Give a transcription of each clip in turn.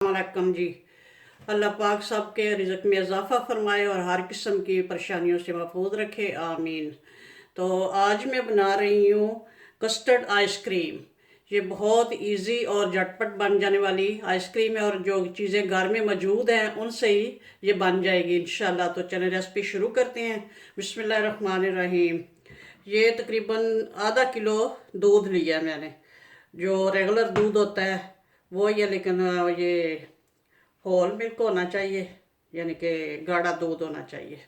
वालेकुम जी। अल्लाह पाक सबके रिज़्क़ में इजाफ़ा फरमाए और हर किस्म की परेशानियों से महफूज रखे, आमीन। तो आज मैं बना रही हूँ कस्टर्ड आइसक्रीम। ये बहुत इजी और झटपट बन जाने वाली आइसक्रीम है और जो चीज़ें घर में मौजूद हैं उनसे ही ये बन जाएगी इंशाल्लाह। तो चलें रेसिपी शुरू करते हैं। बिस्मिल्लाहिर्रहमानिर्रहीम। ये तकरीबन आधा किलो दूध लिया मैंने। जो रेगुलर दूध होता है वो ही है, लेकिन ये होल मिल्क होना चाहिए, यानी कि गाढ़ा दूध होना चाहिए।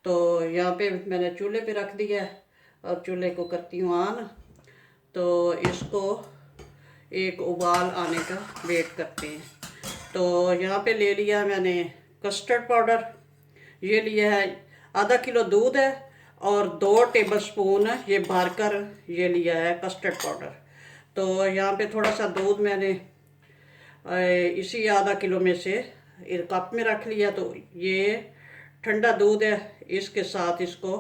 तो यहाँ पे मैंने चूल्हे पे रख दिया है और चूल्हे को करती हूँ ऑन। तो इसको एक उबाल आने का वेट करते हैं। तो यहाँ पे ले लिया मैंने कस्टर्ड पाउडर। ये लिया है, आधा किलो दूध है और 2 टेबलस्पून ये भरकर ये लिया है कस्टर्ड पाउडर। तो यहाँ पे थोड़ा सा दूध मैंने इसी आधा किलो में से एक कप में रख लिया। तो ये ठंडा दूध है, इसके साथ इसको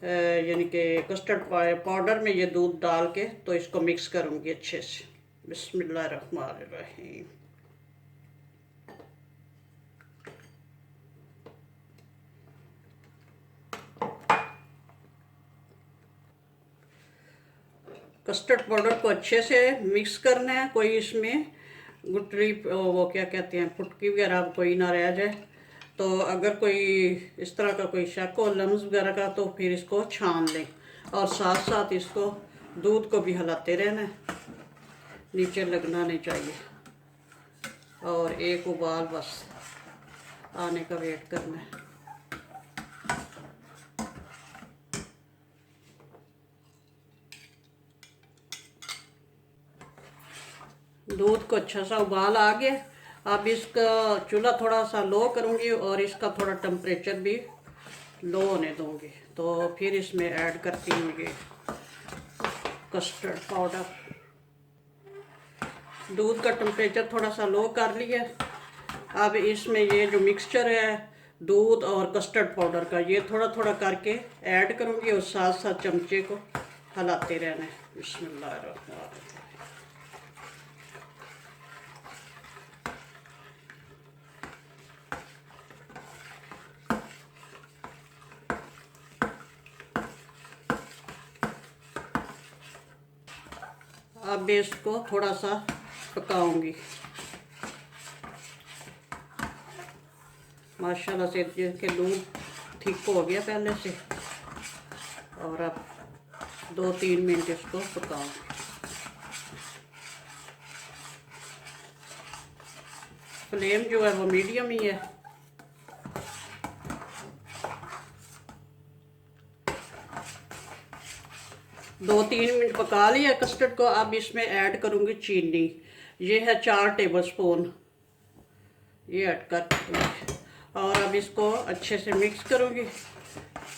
यानी कि कस्टर्ड पाउडर में ये दूध डाल के तो इसको मिक्स करूँगी अच्छे से। बिस्मिल्लाहिर्रहमानिर्रहीम। कस्टर्ड पाउडर को अच्छे से मिक्स करना है, कोई इसमें गुटली वो क्या कहते हैं फुटकी वगैरह कोई ना रह जाए। तो अगर कोई इस तरह का कोई शक हो लम्स वगैरह का तो फिर इसको छान लें और साथ साथ इसको दूध को भी हिलाते रहना है, नीचे लगना नहीं चाहिए। और एक उबाल बस आने का वेट करना है। दूध को अच्छा सा उबाल आ गया। अब इसका चूल्हा थोड़ा सा लो करूँगी और इसका थोड़ा टेम्परेचर भी लो होने दूँगी। तो फिर इसमें ऐड करती हूँ ये कस्टर्ड पाउडर। दूध का टेम्परेचर थोड़ा सा लो कर लिया। अब इसमें ये जो मिक्सचर है दूध और कस्टर्ड पाउडर का ये थोड़ा थोड़ा करके ऐड करूँगी और साथ साथ चमचे को हिलाते रहना है। बिस्मिल्लाहिर्रहमानिर्रहीम। अब इसको थोड़ा सा पकाऊंगी। माशाल्लाह से के दूध ठीक हो गया पहले से। और अब 2-3 मिनट इसको पकाऊंगी। फ्लेम जो है वो मीडियम ही है। दो 3 मिनट पका लिया कस्टर्ड को। अब इसमें ऐड करूँगी चीनी। ये है 4 टेबलस्पून, ये ऐड कर और अब इसको अच्छे से मिक्स करूँगी।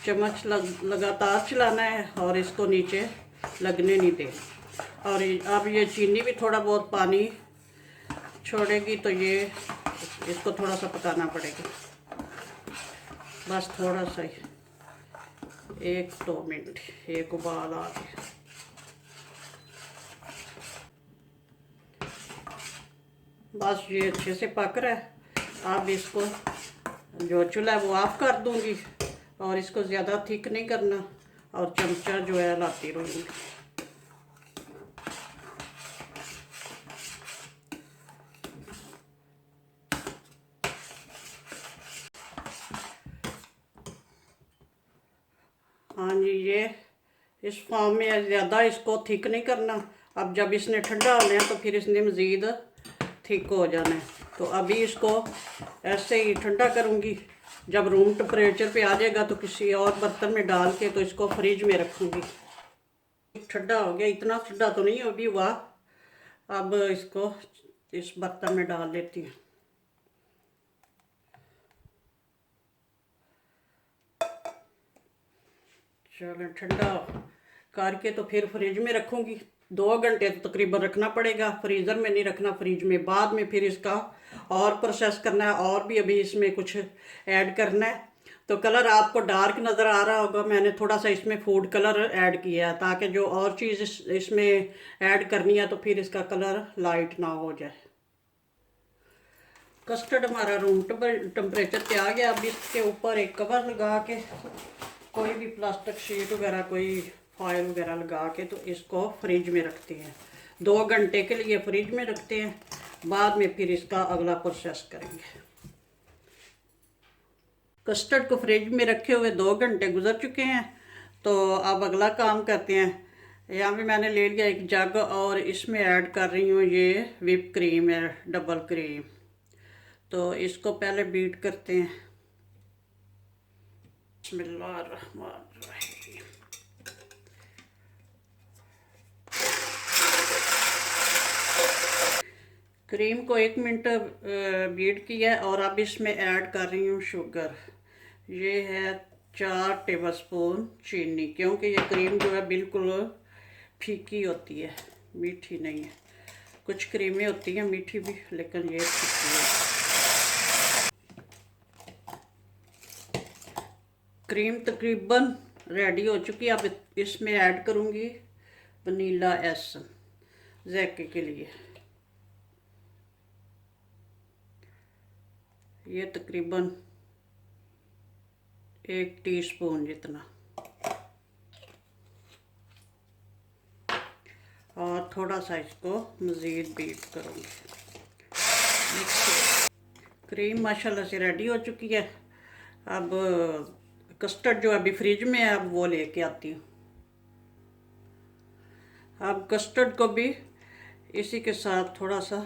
चम्मच लगातार चलाना है और इसको नीचे लगने नहीं देना। और अब ये चीनी भी थोड़ा बहुत पानी छोड़ेगी तो ये इसको थोड़ा सा पकाना पड़ेगा, बस थोड़ा सा ही, 1-2 मिनट। एक उबाल आ गया। बस ये अच्छे से पक रहा है। अब इसको जो चूल्हा है वो ऑफ कर दूंगी और इसको ज़्यादा थिक नहीं करना और चमचा जो है लाती रहूँगी। हाँ जी, ये इस फॉर्म में ज़्यादा इसको थिक नहीं करना। अब जब इसने ठंडा होना है तो फिर इसने मज़ीद थिक हो जाना है। तो अभी इसको ऐसे ही ठंडा करूँगी। जब रूम टेम्परेचर पे आ जाएगा तो किसी और बर्तन में डाल के तो इसको फ्रिज में रखूँगी। ठंडा हो गया, इतना ठंडा तो नहीं अभी हुआ। अब इसको इस बर्तन में डाल लेती हूँ। चलो ठंडा करके तो फिर फ्रिज में रखूँगी। 2 घंटे तो तकरीबन रखना पड़ेगा, फ्रीज़र में नहीं रखना, फ्रिज में। बाद में फिर इसका और प्रोसेस करना है और भी अभी इसमें कुछ ऐड करना है। तो कलर आपको डार्क नज़र आ रहा होगा, मैंने थोड़ा सा इसमें फूड कलर ऐड किया है ताकि जो और चीज़ इसमें ऐड करनी है तो फिर इसका कलर लाइट ना हो जाए। कस्टर्ड हमारा रूम टेम्परेचर पे आ गया। अब इसके ऊपर एक कवर लगा के, कोई भी प्लास्टिक शीट वगैरह, कोई फॉयल वगैरह लगा के, तो इसको फ्रिज में रखते हैं। 2 घंटे के लिए फ्रिज में रखते हैं, बाद में फिर इसका अगला प्रोसेस करेंगे। कस्टर्ड को फ्रिज में रखे हुए 2 घंटे गुजर चुके हैं, तो अब अगला काम करते हैं। यहाँ पे मैंने ले लिया एक जग और इसमें ऐड कर रही हूँ ये व्हिप क्रीम है, डबल क्रीम। तो इसको पहले बीट करते हैं। बिस्मिल्लाहिर्रहमानिर्रहीम। क्रीम को 1 मिनट बीट किया और अब इसमें ऐड कर रही हूँ शुगर। ये है 4 टेबलस्पून चीनी, क्योंकि ये क्रीम जो है बिल्कुल फीकी होती है, मीठी नहीं है। कुछ क्रीमें होती हैं मीठी भी, लेकिन ये फीकी है। क्रीम तकरीबन रेडी हो चुकी है। अब इसमें ऐड करूँगी वनीला एसेंस ज़ायके के लिए। ये तकरीबन 1 टीस्पून जितना, और थोड़ा सा इसको मज़ीद बीट करूँगी। क्रीम माशाल्लाह से रेडी हो चुकी है। अब कस्टर्ड जो अभी फ्रिज में है, अब वो लेके आती हूँ। अब कस्टर्ड को भी इसी के साथ थोड़ा सा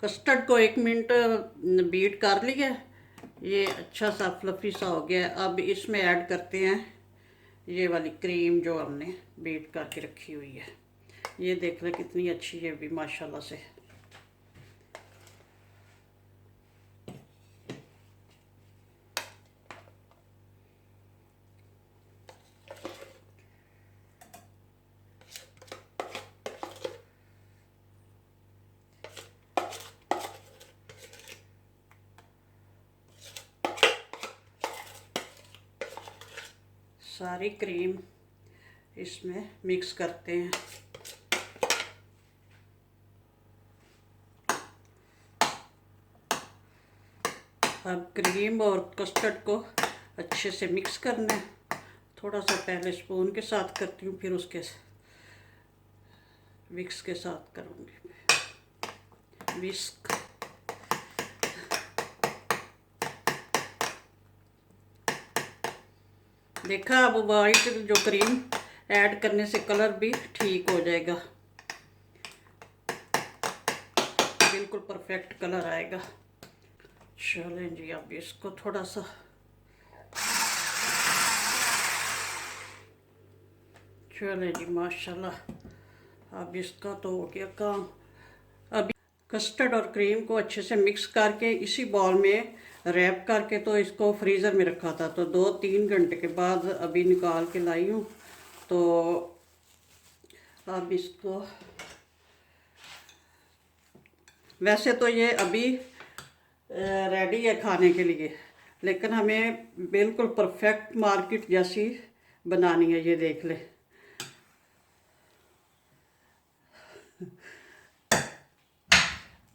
कस्टर्ड को 1 मिनट बीट कर लिया। ये अच्छा सा फ्लफी सा हो गया। अब इसमें ऐड करते हैं ये वाली क्रीम जो हमने बीट करके रखी हुई है। ये देख लें कितनी अच्छी है भी माशाल्लाह से। सारी क्रीम इसमें मिक्स करते हैं। अब क्रीम और कस्टर्ड को अच्छे से मिक्स करना है। थोड़ा सा पहले स्पून के साथ करती हूँ, फिर उसके विक्स के साथ करूँगी। विस्क देखा, अब वाइट जो क्रीम ऐड करने से कलर भी ठीक हो जाएगा, बिल्कुल परफेक्ट कलर आएगा। चलें जी, अब इसको थोड़ा सा चलें जी माशाल्लाह। अब इसका तो हो गया काम। अब कस्टर्ड और क्रीम को अच्छे से मिक्स करके इसी बॉल में रैप करके तो इसको फ्रीज़र में रखा था। तो 2-3 घंटे के बाद अभी निकाल के लाई हूँ। तो अब इसको, वैसे तो ये अभी रेडी है खाने के लिए, लेकिन हमें बिल्कुल परफेक्ट मार्केट जैसी बनानी है। ये देख ले,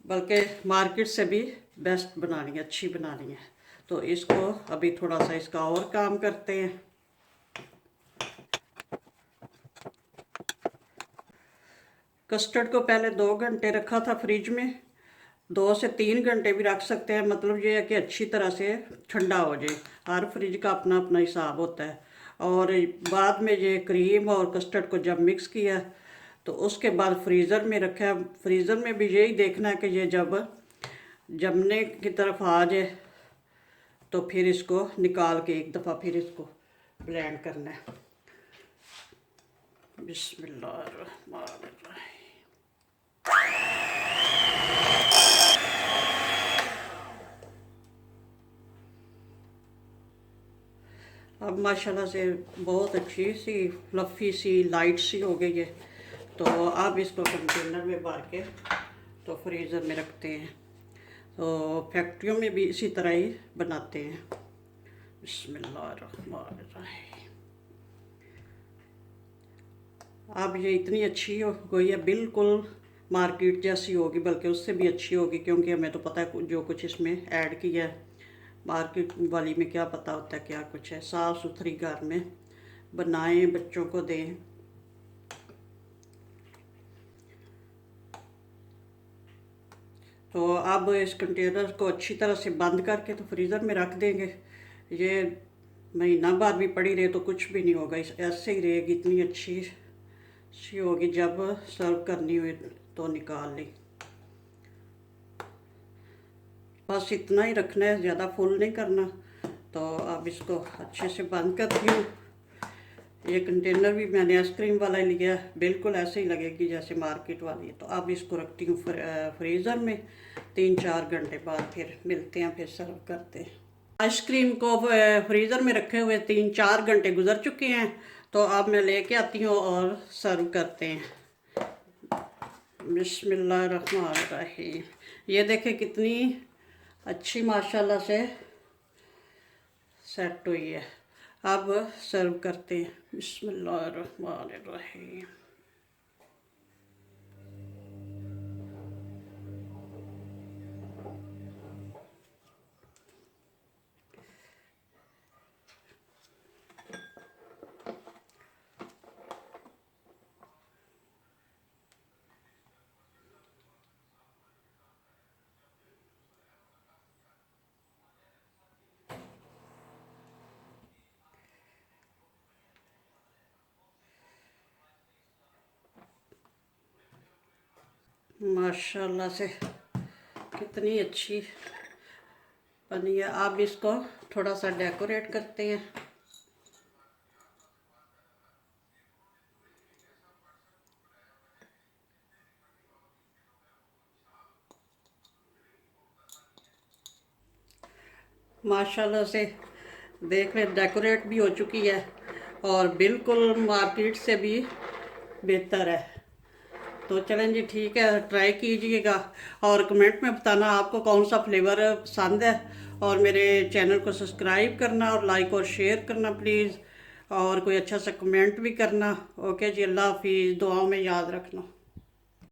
बल्कि मार्केट से भी बेस्ट बनानी है, अच्छी बनानी है। तो इसको अभी थोड़ा सा इसका और काम करते हैं। कस्टर्ड को पहले 2 घंटे रखा था फ्रिज में, 2 से 3 घंटे भी रख सकते हैं। मतलब ये है कि अच्छी तरह से ठंडा हो जाए। हर फ्रिज का अपना अपना हिसाब होता है। और बाद में ये क्रीम और कस्टर्ड को जब मिक्स किया तो उसके बाद फ्रीज़र में रखा। फ्रीज़र में भी यही देखना है कि ये जब जमने की तरफ आ जाए तो फिर इसको निकाल के एक दफ़ा फिर इसको ब्लेंड करना है। बिस्मिल्लाहिर्रहमानिर्रहीम। अब माशाल्लाह से बहुत अच्छी सी फ्लफ़ी सी लाइट सी हो गई है। तो अब इसको कंटेनर में भर के तो फ्रीज़र में रखते हैं। तो फैक्ट्रियों में भी इसी तरह ही बनाते हैं। बिस्मिल्लाहिर्रहमानिर्रहीम। अब ये इतनी अच्छी हो गई है, बिल्कुल मार्केट जैसी होगी, बल्कि उससे भी अच्छी होगी, क्योंकि हमें तो पता है जो कुछ इसमें ऐड किया है। मार्केट वाली में क्या पता होता है क्या कुछ है। साफ़ सुथरी घर में बनाएं, बच्चों को दें। तो अब इस कंटेनर को अच्छी तरह से बंद करके तो फ्रीज़र में रख देंगे। ये महीना बाद भी पड़ी रहे तो कुछ भी नहीं होगा, इस ऐसे ही रहेगी। इतनी अच्छी होगी, जब सर्व करनी हुई तो निकाल ली। बस इतना ही रखना है, ज़्यादा फुल नहीं करना। तो अब इसको अच्छे से बंद करती हूँ। ये कंटेनर भी मैंने आइसक्रीम वाला ही लिया, बिल्कुल ऐसे ही लगेगी जैसे मार्केट वाली है। तो अब इसको रखती हूँ फ्रीज़र में। 3-4 घंटे बाद फिर मिलते हैं, फिर सर्व करते हैं। आइसक्रीम को फ्रीज़र में रखे हुए 3-4 घंटे गुजर चुके हैं। तो अब मैं लेके आती हूँ और सर्व करते हैं। बिस्मिल्लाहिर्रहमानिर्रहीम। ये देखें कितनी अच्छी माशाल्लाह से सेट हुई है। अब सर्व करते हैं। बिस्मिल्लाहिर्रहमानिर्रहीम। माशाल्लाह से कितनी अच्छी बनी है। अब इसको थोड़ा सा डेकोरेट करते हैं। माशाल्लाह से देख लें, डेकोरेट भी हो चुकी है और बिल्कुल मार्केट से भी बेहतर है। तो चलें जी, ठीक है, ट्राई कीजिएगा और कमेंट में बताना आपको कौन सा फ्लेवर पसंद है। और मेरे चैनल को सब्सक्राइब करना और लाइक और शेयर करना प्लीज़, और कोई अच्छा सा कमेंट भी करना। ओके जी, अल्लाह हाफिज़, दुआओं में याद रखना।